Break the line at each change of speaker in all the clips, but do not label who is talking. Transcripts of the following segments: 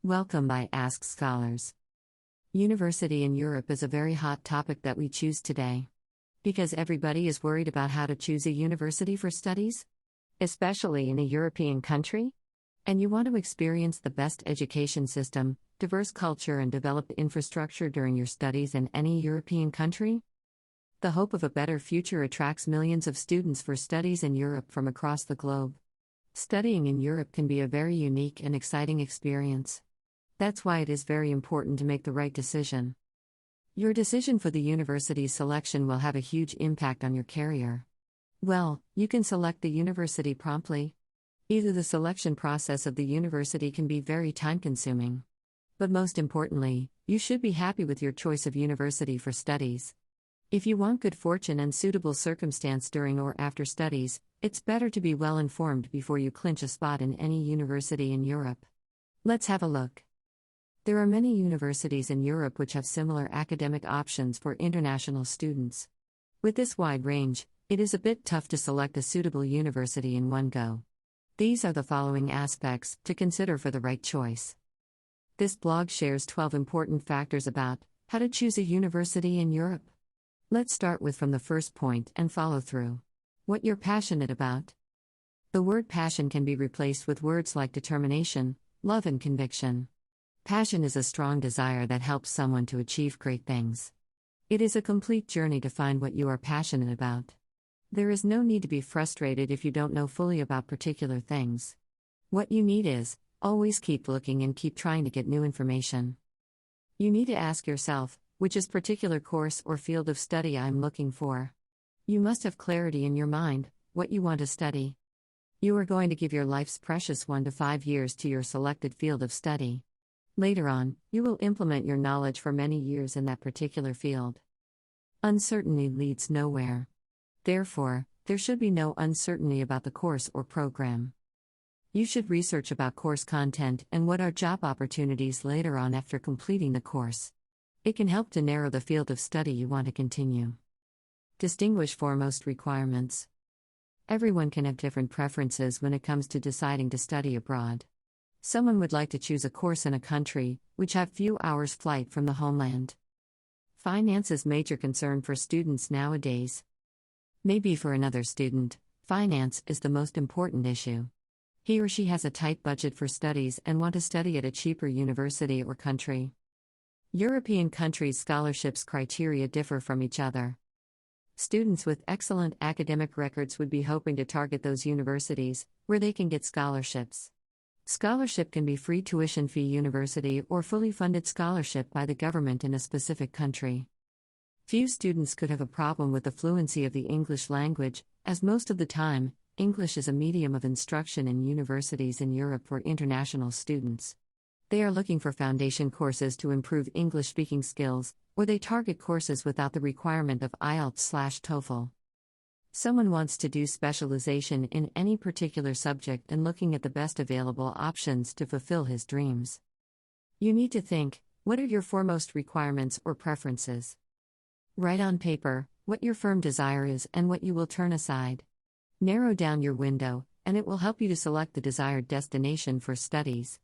Welcome by Ask Scholars. University in Europe is a very hot topic that we choose today. Because everybody is worried about how to choose a university for studies, especially in a European country, and you want to experience the best education system, diverse culture, and developed infrastructure during your studies in any European country. The hope of a better future attracts millions of students for studies in Europe from across the globe. Studying in Europe can be a very unique and exciting experience. That's why it is very important to make the right decision. Your decision for the university selection will have a huge impact on your career. Well, you can select the university promptly. Either the selection process of the university can be very time-consuming. But most importantly, you should be happy with your choice of university for studies. If you want good fortune and suitable circumstance during or after studies, it's better to be well informed before you clinch a spot in any university in Europe. Let's have a look. There are many universities in Europe which have similar academic options for international students. With this wide range, it is a bit tough to select a suitable university in one go. These are the following aspects to consider for the right choice. This blog shares 12 important factors about how to choose a university in Europe. Let's start with from the first point and follow through. What you're passionate about. The word passion can be replaced with words like determination, love, and conviction. Passion is a strong desire that helps someone to achieve great things. It is a complete journey to find what you are passionate about. There is no need to be frustrated if you don't know fully about particular things. What you need is, always keep looking and keep trying to get new information. You need to ask yourself, which is particular course or field of study I'm looking for. You must have clarity in your mind, what you want to study. You are going to give your life's precious 1 to 5 years to your selected field of study. Later on, you will implement your knowledge for many years in that particular field. Uncertainty leads nowhere. Therefore, there should be no uncertainty about the course or program. You should research about course content and what are job opportunities later on after completing the course. It can help to narrow the field of study you want to continue. Distinguish foremost requirements. Everyone can have different preferences when it comes to deciding to study abroad. Someone would like to choose a course in a country which have few hours flight from the homeland. Finance is major concern for students nowadays. Maybe for another student, finance is the most important issue. He or she has a tight budget for studies and want to study at a cheaper university or country. European countries' scholarships criteria differ from each other. Students with excellent academic records would be hoping to target those universities where they can get scholarships. Scholarship can be free tuition fee university or fully funded scholarship by the government in a specific country. Few students could have a problem with the fluency of the English language, as most of the time, English is a medium of instruction in universities in Europe for international students. They are looking for foundation courses to improve English-speaking skills, or they target courses without the requirement of IELTS/TOEFL. Someone wants to do specialization in any particular subject and looking at the best available options to fulfill his dreams. You need to think, what are your foremost requirements or preferences? Write on paper what your firm desire is and what you will turn aside. Narrow down your window, and it will help you to select the desired destination for studies.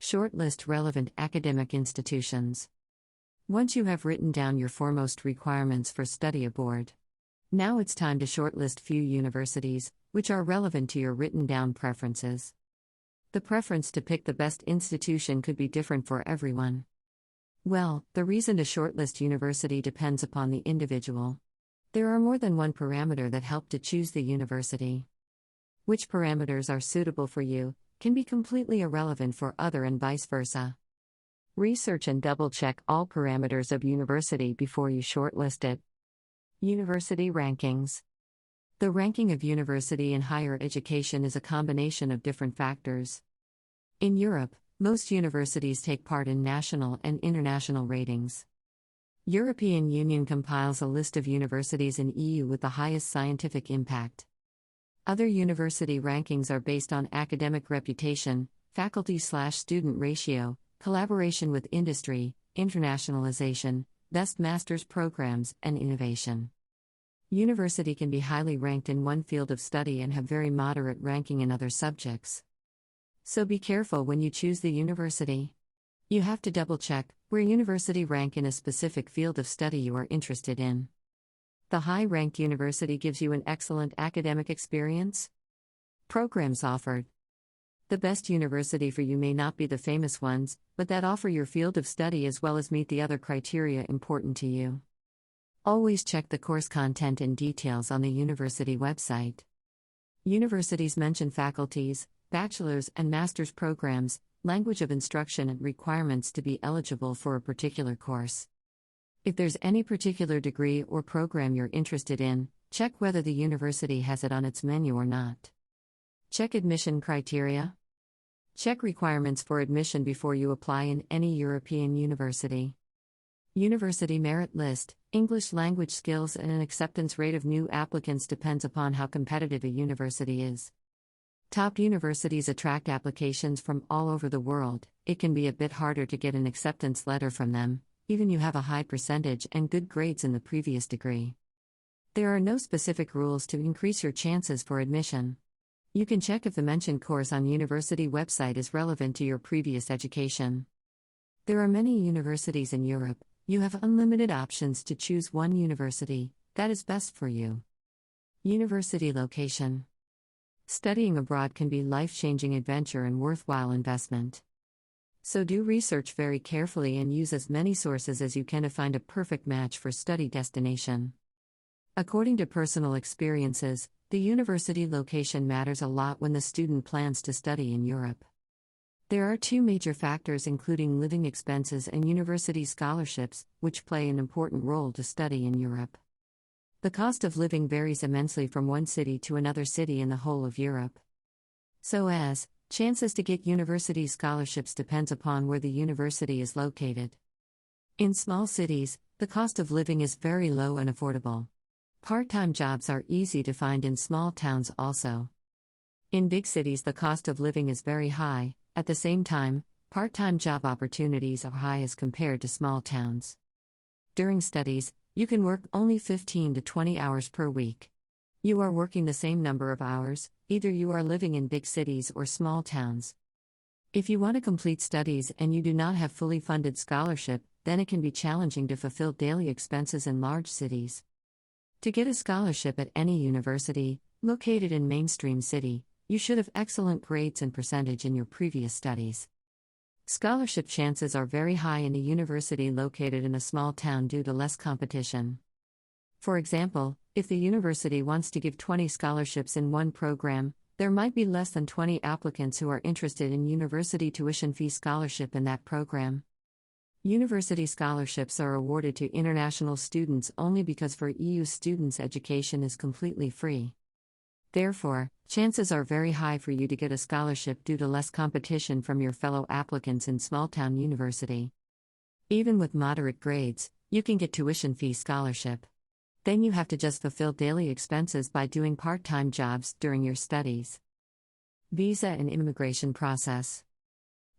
Shortlist relevant academic institutions. Once you have written down your foremost requirements for study abroad, now it's time to shortlist few universities, which are relevant to your written down preferences. The preference to pick the best institution could be different for everyone. Well, the reason to shortlist university depends upon the individual. There are more than one parameter that help to choose the university. Which parameters are suitable for you can be completely irrelevant for other and vice versa. Research and double-check all parameters of university before you shortlist it. University rankings. The ranking of university in higher education is a combination of different factors. In Europe, most universities take part in national and international ratings. European Union compiles a list of universities in EU with the highest scientific impact. Other university rankings are based on academic reputation, faculty/student ratio, collaboration with industry, internationalization, best master's programs, and innovation. University can be highly ranked in one field of study and have very moderate ranking in other subjects. So be careful when you choose the university. You have to double-check where university rank in a specific field of study you are interested in. The high-ranked university gives you an excellent academic experience. Programs offered. The best university for you may not be the famous ones, but that offer your field of study as well as meet the other criteria important to you. Always check the course content and details on the university website. Universities mention faculties, bachelor's and master's programs, language of instruction and requirements to be eligible for a particular course. If there's any particular degree or program you're interested in, check whether the university has it on its menu or not. Check admission criteria. Check requirements for admission before you apply in any European university. University merit list, English language skills and an acceptance rate of new applicants depends upon how competitive a university is. Top universities attract applications from all over the world. It can be a bit harder to get an acceptance letter from them, even you have a high percentage and good grades in the previous degree. There are no specific rules to increase your chances for admission. You can check if the mentioned course on university website is relevant to your previous education. There are many universities in Europe. You have unlimited options to choose one university that is best for you. University location. Studying abroad can be a life-changing adventure and worthwhile investment. So do research very carefully and use as many sources as you can to find a perfect match for study destination. According to personal experiences, the university location matters a lot when the student plans to study in Europe. There are two major factors including living expenses and university scholarships, which play an important role to study in Europe. The cost of living varies immensely from one city to another city in the whole of Europe. Chances to get university scholarships depends upon where the university is located. In small cities, the cost of living is very low and affordable. Part-time jobs are easy to find in small towns also. In big cities the cost of living is very high. At the same time, part-time job opportunities are high as compared to small towns. During studies, you can work only 15 to 20 hours per week. You are working the same number of hours, either you are living in big cities or small towns. If you want to complete studies and you do not have fully funded scholarship, then it can be challenging to fulfill daily expenses in large cities. To get a scholarship at any university, located in mainstream city, you should have excellent grades and percentage in your previous studies. Scholarship chances are very high in a university located in a small town due to less competition. For example, if the university wants to give 20 scholarships in one program, there might be less than 20 applicants who are interested in university tuition fee scholarship in that program. University scholarships are awarded to international students only because for EU students education is completely free. Therefore, chances are very high for you to get a scholarship due to less competition from your fellow applicants in small-town university. Even with moderate grades, you can get tuition fee scholarship. Then you have to just fulfill daily expenses by doing part-time jobs during your studies. Visa and immigration process.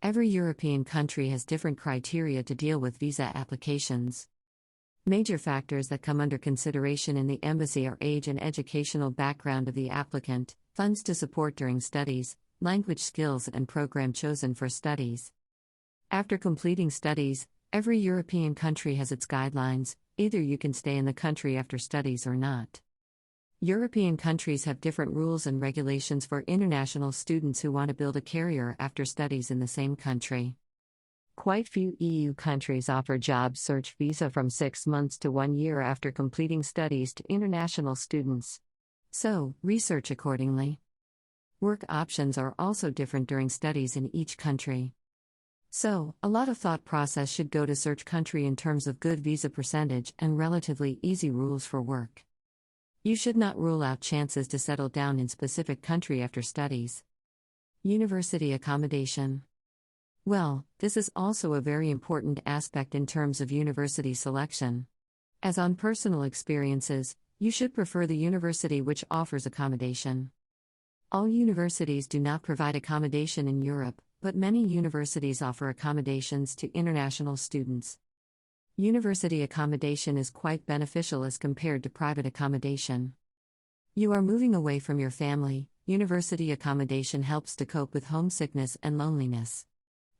Every European country has different criteria to deal with visa applications. Major factors that come under consideration in the embassy are age and educational background of the applicant, funds to support during studies, language skills and program chosen for studies. After completing studies, every European country has its guidelines, either you can stay in the country after studies or not. European countries have different rules and regulations for international students who want to build a career after studies in the same country. Quite few EU countries offer job search visa from 6 months to 1 year after completing studies to international students. So, research accordingly. Work options are also different during studies in each country. So, a lot of thought process should go to search country in terms of good visa percentage and relatively easy rules for work. You should not rule out chances to settle down in specific country after studies. University accommodation. Well, this is also a very important aspect in terms of university selection. As on personal experiences, you should prefer the university which offers accommodation. All universities do not provide accommodation in Europe, but many universities offer accommodations to international students. University accommodation is quite beneficial as compared to private accommodation. You are moving away from your family, university accommodation helps to cope with homesickness and loneliness.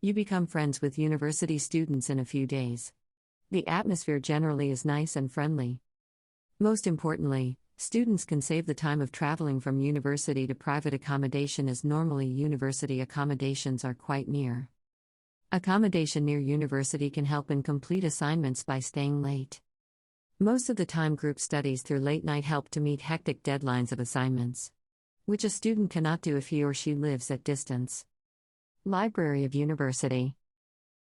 You become friends with university students in a few days. The atmosphere generally is nice and friendly. Most importantly, students can save the time of traveling from university to private accommodation as normally university accommodations are quite near. Accommodation near university can help in complete assignments by staying late. Most of the time group studies through late night help to meet hectic deadlines of assignments, which a student cannot do if he or she lives at distance. Library of university.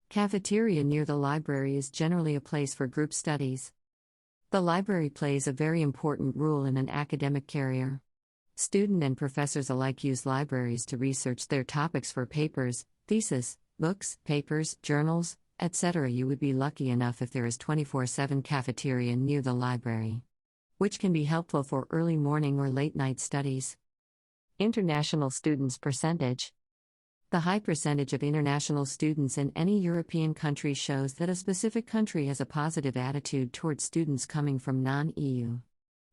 Cafeteria near the library is generally a place for group studies. The library plays a very important role in an academic career. Student and professors alike use libraries to research their topics for papers, thesis, books, papers, journals, etc. You would be lucky enough if there is 24/7 cafeteria near the library, which can be helpful for early morning or late night studies. International students percentage. The high percentage of international students in any European country shows that a specific country has a positive attitude towards students coming from non-EU.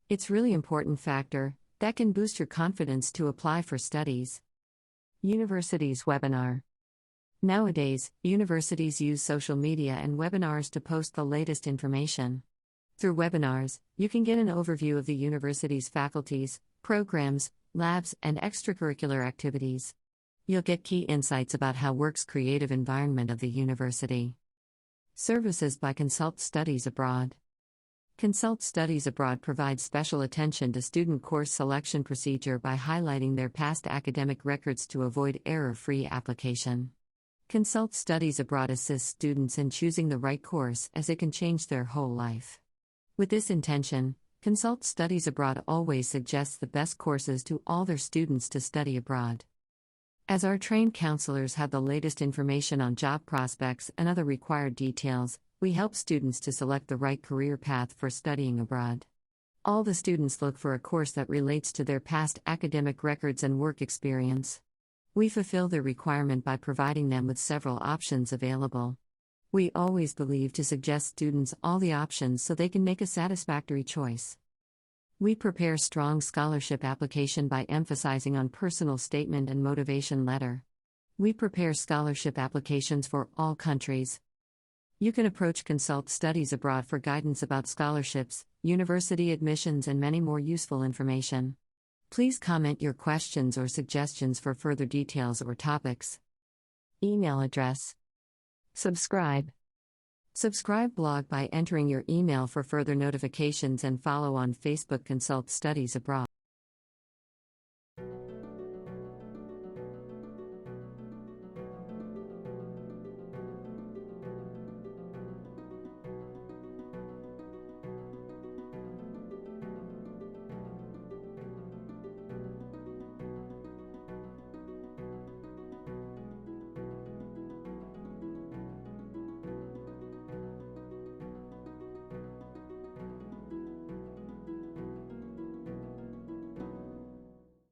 It's really important factor that can boost your confidence to apply for studies. Universities webinar. Nowadays, universities use social media and webinars to post the latest information. Through webinars, you can get an overview of the university's faculties, programs, labs, and extracurricular activities. You'll get key insights about how works creative environment of the university. Services by Consult Studies Abroad. Consult Studies Abroad provides special attention to student course selection procedure by highlighting their past academic records to avoid error-free application. Consult Studies Abroad assists students in choosing the right course as it can change their whole life. With this intention, Consult Studies Abroad always suggests the best courses to all their students to study abroad. As our trained counselors have the latest information on job prospects and other required details, we help students to select the right career path for studying abroad. All the students look for a course that relates to their past academic records and work experience. We fulfill their requirement by providing them with several options available. We always believe to suggest students all the options so they can make a satisfactory choice. We prepare strong scholarship application by emphasizing on personal statement and motivation letter. We prepare scholarship applications for all countries. You can approach Consult Studies Abroad for guidance about scholarships, university admissions, and many more useful information. Please comment your questions or suggestions for further details or topics. Email address. Subscribe. Subscribe blog by entering your email for further notifications and follow on Facebook Consult Studies Abroad.